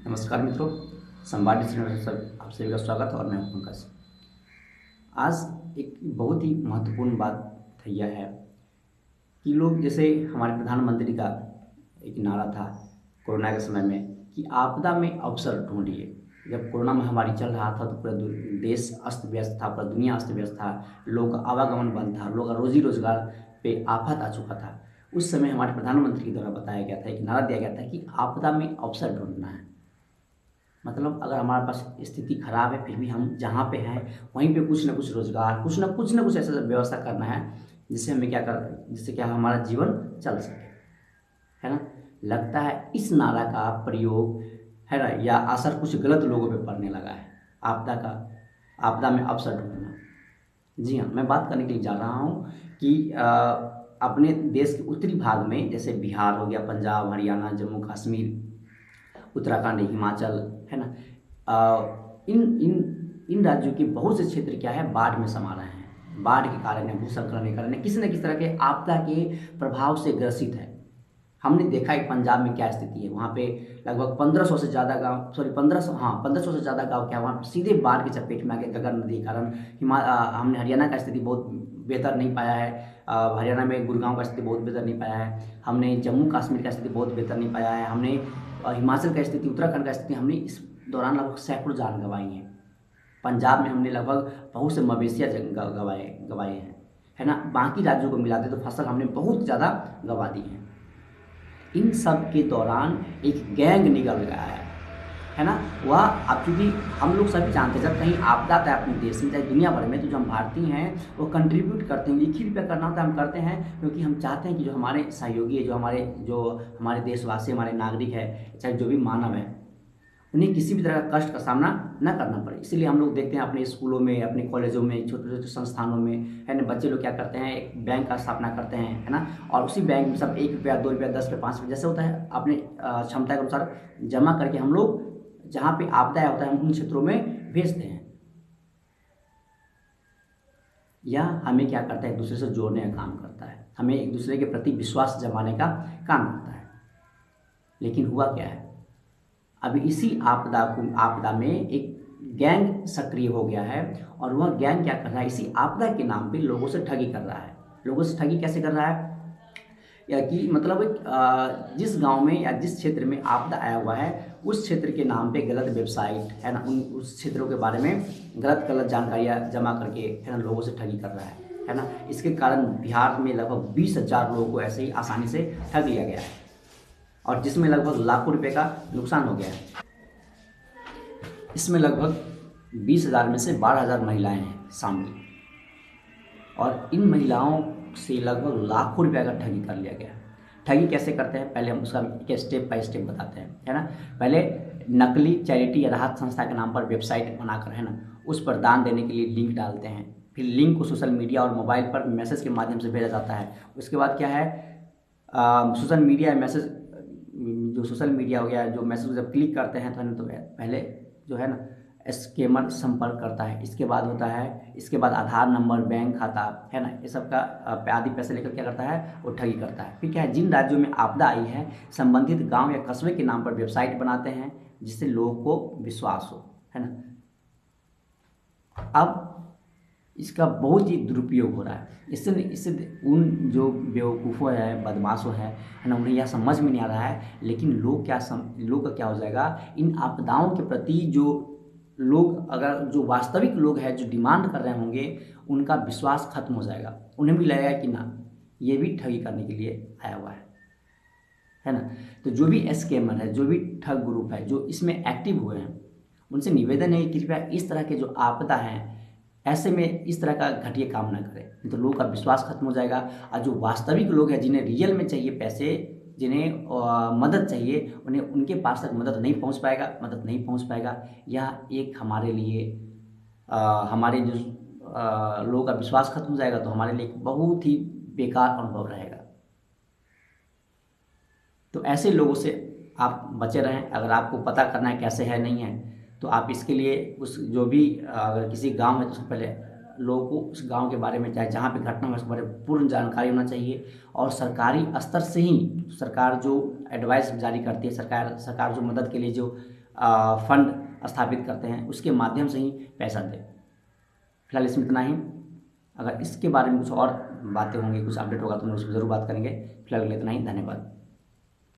नमस्कार मित्रों, संवाद चैनल में सब आप सभी का स्वागत है और मैं हूं पंकज। आज एक बहुत ही महत्वपूर्ण बात यह है कि लोग जैसे हमारे प्रधानमंत्री का एक नारा था कोरोना के समय में कि आपदा में अवसर ढूंढिए। जब कोरोना महामारी चल रहा था तो पूरा देश अस्त व्यस्त था, पूरा दुनिया अस्त व्यस्त था, लोगों का आवागमन बंद था, लोगों का रोजी रोजगार पे आफत आ चुका था। उस समय हमारे प्रधानमंत्री के द्वारा बताया गया था, एक नारा दिया गया था कि आपदा में अवसर ढूंढना है। मतलब अगर हमारे पास स्थिति खराब है फिर भी हम जहाँ पे हैं वहीं पे कुछ ना कुछ रोजगार, कुछ ना कुछ ऐसा व्यवस्था करना है जिससे हमें जिससे क्या हमारा जीवन चल सके, है ना। लगता है इस नारा का प्रयोग, है ना, या असर कुछ गलत लोगों पे पड़ने लगा है। आपदा का आपदा में अवसर ढूंढना। जी हाँ, मैं बात करने के लिए जा रहा हूँ कि अपने देश के उत्तरी भाग में जैसे बिहार हो गया, पंजाब, हरियाणा, जम्मू कश्मीर, उत्तराखंड, हिमाचल, है ना। इन इन इन राज्यों के बहुत से क्षेत्र क्या है, बाढ़ में समा रहे हैं। बाढ़ के कारण है, भूस्खलन के कारण है, किसी न किसी तरह के आपदा के प्रभाव से ग्रसित है। हमने देखा है पंजाब में क्या स्थिति है। वहाँ पे लगभग 1500 से ज़्यादा गांव, सॉरी 1500, हाँ 1500 से ज़्यादा गांव क्या वहाँ पे सीधे बाढ़ की चपेट में आ गए गगर नदी के कारण। हमने हरियाणा का स्थिति बहुत बेहतर नहीं पाया है। हरियाणा में गुड़गांव का स्थिति बहुत बेहतर नहीं पाया है। हमने जम्मू कश्मीर का स्थिति बहुत बेहतर नहीं पाया है। हमने हिमाचल का स्थिति, उत्तराखंड का स्थिति हमने इस दौरान लगभग सैकड़ों जान गंवाई हैं। पंजाब में हमने लगभग बहुत से मवेशियाँ गंवाए गंवाए हैं, है ना। बाकी राज्यों को मिलाते तो फसल हमने बहुत ज़्यादा गंवा दी है। इन सब के दौरान एक गैंग निकल गया है ना। वह अब चूंकि हम लोग सभी जानते हैं जब कहीं आपदा आता है अपने देश में चाहे दुनिया भर में, तो जो हम भारतीय हैं वो कंट्रीब्यूट करते हैं। 1 ही रुपया करना होता है हम करते हैं, क्योंकि हम चाहते हैं कि जो हमारे सहयोगी है, जो हमारे देशवासी, हमारे नागरिक है, चाहे जो भी मानव है, उन्हें किसी भी तरह का कष्ट का सामना न करना पड़े। इसीलिए हम लोग देखते हैं अपने स्कूलों में, अपने कॉलेजों में, छोटे छोटे संस्थानों में, है ना, बच्चे लोग क्या करते हैं, एक बैंक का स्थापना करते हैं, है ना। और उसी बैंक में सब 1 रुपया, 2 रुपया, 10 रुपया, 5 रुपया जैसे होता है अपने क्षमता के अनुसार जमा करके हम लोग जहाँ पे आपदा होता है हम उन क्षेत्रों में भेजते हैं। यह हमें क्या करता है, एक दूसरे से जोड़ने का काम करता है, हमें एक दूसरे के प्रति विश्वास जमाने का काम करता है। लेकिन हुआ क्या है, अभी इसी आपदा में एक गैंग सक्रिय हो गया है। और वह गैंग क्या कर रहा है, इसी आपदा के नाम पे लोगों से ठगी कर रहा है। लोगों से ठगी कैसे कर रहा है, या कि मतलब जिस गांव में या जिस क्षेत्र में आपदा आया हुआ है उस क्षेत्र के नाम पे गलत वेबसाइट, है ना, उस क्षेत्रों के बारे में गलत गलत जानकारियाँ जमा करके, है ना, लोगों से ठगी कर रहा है ना। इसके कारण बिहार में लगभग 20,000 लोगों को ऐसे ही आसानी से ठग लिया गया है, और जिसमें लगभग लाखों रुपए का नुकसान हो गया है। इसमें लगभग 20,000 में से 12,000 महिलाएं हैं शामिल, और इन महिलाओं से लगभग लाखों रुपए का ठगी कर लिया गया। ठगी कैसे करते हैं, पहले हम उसका एक स्टेप बाय स्टेप बताते हैं, है ना। पहले नकली चैरिटी या राहत संस्था के नाम पर वेबसाइट बनाकर, है ना, उस पर दान देने के लिए लिंक डालते हैं। फिर लिंक को सोशल मीडिया और मोबाइल पर मैसेज के माध्यम से भेजा जाता है। उसके बाद क्या है, सोशल मीडिया मैसेज, जो सोशल मीडिया हो गया, जो मैसेज जब क्लिक करते हैं तो पहले जो है ना स्कैमर संपर्क करता है। इसके बाद होता है, इसके बाद आधार नंबर, बैंक खाता, है ना, ये सब का आदि पैसे लेकर क्या करता है, वो ठगी करता है। फिर क्या है, जिन राज्यों में आपदा आई है संबंधित गांव या कस्बे के नाम पर वेबसाइट बनाते हैं जिससे लोगों को विश्वास हो, है ना। अब इसका बहुत ही दुरुपयोग हो रहा है। इससे इससे उन जो बेवकूफ़ों है, बदमाशों है ना, उन्हें यह समझ में नहीं आ रहा है। लेकिन लोग का क्या हो जाएगा, इन आपदाओं के प्रति जो लोग, अगर जो वास्तविक लोग हैं जो डिमांड कर रहे होंगे, उनका विश्वास खत्म हो जाएगा। उन्हें भी लगेगा कि ना ये भी ठगी करने के लिए आया हुआ है ना। तो जो भी स्कैमर है, जो भी ठग ग्रुप है जो इसमें एक्टिव हुए हैं, उनसे निवेदन है कि कृपया इस तरह के जो आपदा हैं ऐसे में इस तरह का घटिया काम ना करें, नहीं तो लोगों का विश्वास खत्म हो जाएगा। और जो वास्तविक लोग हैं जिन्हें रियल में चाहिए पैसे, जिन्हें मदद चाहिए, उन्हें उनके पास तक मदद नहीं पहुंच पाएगा। यह एक हमारे लिए हमारे जो लोगों का विश्वास खत्म हो जाएगा, तो हमारे लिए एक बहुत ही बेकार अनुभव रहेगा। तो ऐसे लोगों से आप बचे रहें। अगर आपको पता करना है कैसे है नहीं है, तो आप इसके लिए उस जो भी अगर किसी गांव है तो उससे पहले लोगों को उस गांव के बारे में, चाहे जहाँ पे घटना हो, उसके बारे में पूर्ण जानकारी होना चाहिए। और सरकारी स्तर से ही सरकार जो एडवाइस जारी करती है, सरकार जो मदद के लिए जो फंड स्थापित करते हैं उसके माध्यम से ही पैसा दें। फिलहाल इसमें इतना ही। अगर इसके बारे में कुछ और बातें होंगी, कुछ अपडेट होगा तो हम उसमें ज़रूर बात करेंगे। फिलहाल इतना ही, धन्यवाद।